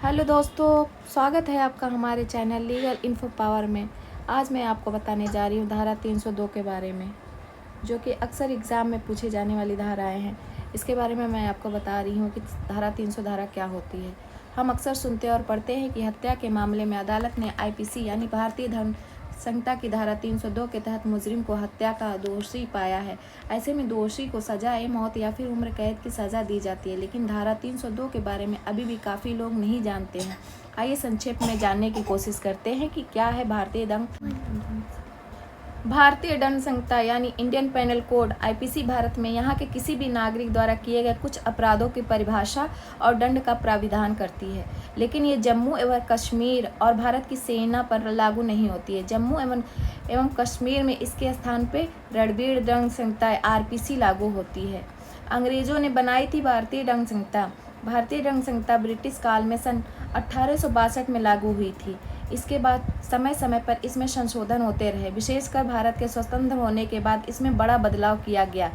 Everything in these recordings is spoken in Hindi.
हेलो दोस्तों, स्वागत है आपका हमारे चैनल लीगल इन्फो पावर में। आज मैं आपको बताने जा रही हूँ धारा 302 के बारे में, जो कि अक्सर एग्ज़ाम में पूछे जाने वाली धाराएं हैं। इसके बारे में मैं आपको बता रही हूँ कि धारा 300 धारा क्या होती है। हम अक्सर सुनते और पढ़ते हैं कि हत्या के मामले में अदालत ने आईपीसी यानी भारतीय दंड संहिता की धारा 302 के तहत मुजरिम को हत्या का दोषी पाया है। ऐसे में दोषी को सजाए मौत या फिर उम्र कैद की सज़ा दी जाती है। लेकिन धारा 302 के बारे में अभी भी काफ़ी लोग नहीं जानते हैं। आइए संक्षेप में जानने की कोशिश करते हैं कि क्या है भारतीय दंड संहिता यानी Indian penal code IPC Bharat में यहाँ के किसी भी नागरिक द्वारा किए गए कुछ अपराधों की परिभाषा और दंड का प्राविधान करती है। लेकिन ये जम्मू एवं कश्मीर और भारत की सेना पर लागू नहीं होती है। जम्मू एवं कश्मीर में इसके स्थान पे रणबीर दंड संहिता आरपीसी लागू होती है। अंग्रेजों ने बनाई थी भारतीय दंड संहिता। भारतीय दंड संहिता ब्रिटिश काल में सन 1862 में लागू हुई थी। इसके बाद समय समय पर इसमें संशोधन होते रहे। विशेषकर भारत के स्वतंत्र होने के बाद इसमें बड़ा बदलाव किया गया।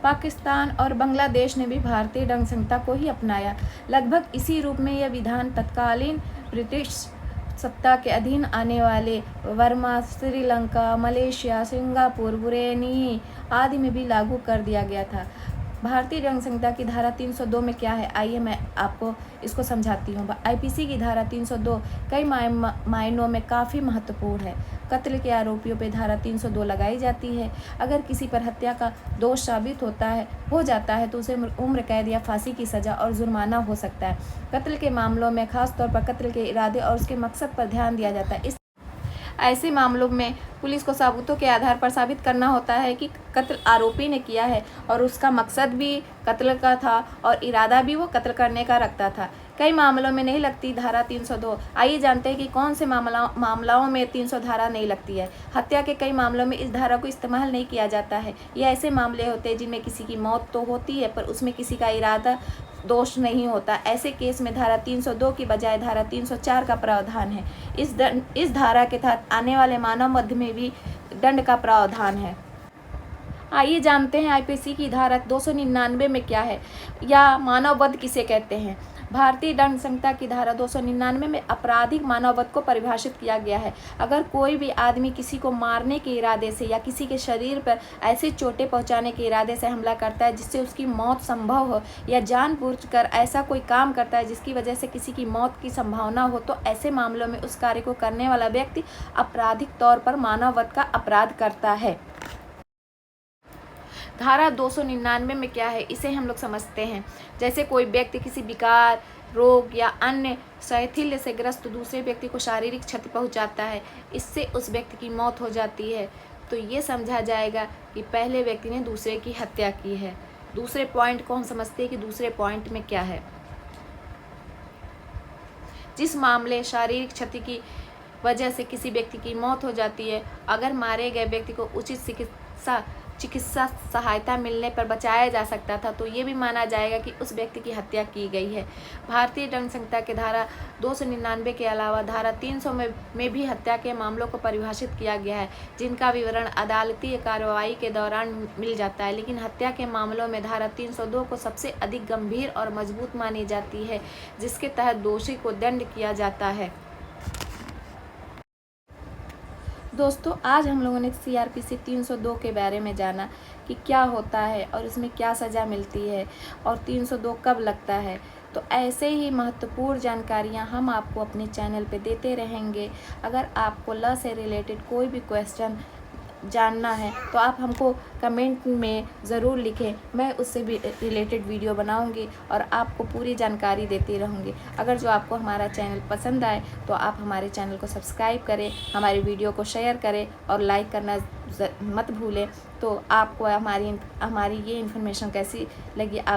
पाकिस्तान और बांग्लादेश ने भी भारतीय दंड संहिता को ही अपनाया। लगभग इसी रूप में यह विधान तत्कालीन ब्रिटिश सत्ता के अधीन आने वाले Burma, Sri Lanka, Malaysia, Singapore, Brunei आदि में भी लागू कर दिया गया था। भारतीय दंड संहिता की धारा 302 में क्या है, आइए मैं आपको इसको समझाती हूँ। आईपीसी की धारा 302 कई मायनों में काफ़ी महत्वपूर्ण है। कत्ल के आरोपियों पर धारा 302 लगाई जाती है। अगर किसी पर हत्या का दोष साबित हो जाता है तो उसे उम्र कैद या फांसी की सज़ा और जुर्माना हो सकता है। कत्ल के मामलों में खासतौर पर कत्ल के इरादे और उसके मकसद पर ध्यान दिया जाता है। ऐसे मामलों में पुलिस को सबूतों के आधार पर साबित करना होता है कि कत्ल आरोपी ने किया है और उसका मकसद भी कत्ल का था और इरादा भी वो कत्ल करने का रखता था। कई मामलों में नहीं लगती धारा 302। आइए जानते हैं कि कौन से मामलों में 300 धारा नहीं लगती है। हत्या के कई मामलों में इस धारा को इस्तेमाल नहीं किया जाता है। ये ऐसे मामले होते हैं जिनमें किसी की मौत तो होती है पर उसमें किसी का इरादा दोष नहीं होता। ऐसे केस में धारा 302 की बजाय धारा 304 का प्रावधान है। इस धारा के तहत आने वाले मानव वध में भी दंड का प्रावधान है। आइए जानते हैं आईपीसी की धारा 299 में क्या है या मानव वध किसे कहते हैं। भारतीय दंड संहिता की धारा 299 में आपराधिक मानव वध को परिभाषित किया गया है। अगर कोई भी आदमी किसी को मारने के इरादे से या किसी के शरीर पर ऐसी चोटें पहुंचाने के इरादे से हमला करता है जिससे उसकी मौत संभव हो या जानबूझकर ऐसा कोई काम करता है जिसकी वजह से किसी की मौत की संभावना हो, तो ऐसे मामलों में उस कार्य को करने वाला व्यक्ति आपराधिक तौर पर मानव वध का अपराध करता है। धारा 299 में क्या है, इसे हम लोग समझते हैं। जैसे कोई व्यक्ति किसी विकार, रोग या अन्य शैथिल्य से ग्रस्त दूसरे व्यक्ति को शारीरिक क्षति पहुंचाता है, इससे उस व्यक्ति की मौत हो जाती है, तो ये समझा जाएगा कि पहले व्यक्ति ने दूसरे की हत्या की है। दूसरे पॉइंट को हम समझते हैं कि दूसरे पॉइंट में क्या है। जिस मामले शारीरिक क्षति की वजह से किसी व्यक्ति की मौत हो जाती है, अगर मारे गए व्यक्ति को उचित चिकित्सा सहायता मिलने पर बचाया जा सकता था तो ये भी माना जाएगा कि उस व्यक्ति की हत्या की गई है। भारतीय दंड संहिता के धारा 299 के अलावा धारा 300 में भी हत्या के मामलों को परिभाषित किया गया है, जिनका विवरण अदालती कार्रवाई के दौरान मिल जाता है। लेकिन हत्या के मामलों में धारा 302 को सबसे अधिक गंभीर और मजबूत मानी जाती है, जिसके तहत दोषी को दंड किया जाता है। दोस्तों, आज हम लोगों ने सीआरपीसी 302 के बारे में जाना कि क्या होता है और इसमें क्या सज़ा मिलती है और 302 कब लगता है। तो ऐसे ही महत्वपूर्ण जानकारियां हम आपको अपने चैनल पे देते रहेंगे। अगर आपको लॉ से रिलेटेड कोई भी क्वेश्चन जानना है तो आप हमको कमेंट में ज़रूर लिखें, मैं उससे भी रिलेटेड वीडियो बनाऊंगी और आपको पूरी जानकारी देती रहूंगी। अगर जो आपको हमारा चैनल पसंद आए तो आप हमारे चैनल को सब्सक्राइब करें, हमारी वीडियो को शेयर करें और लाइक करना मत भूलें। तो आपको हमारी ये इन्फॉर्मेशन कैसी लगी आप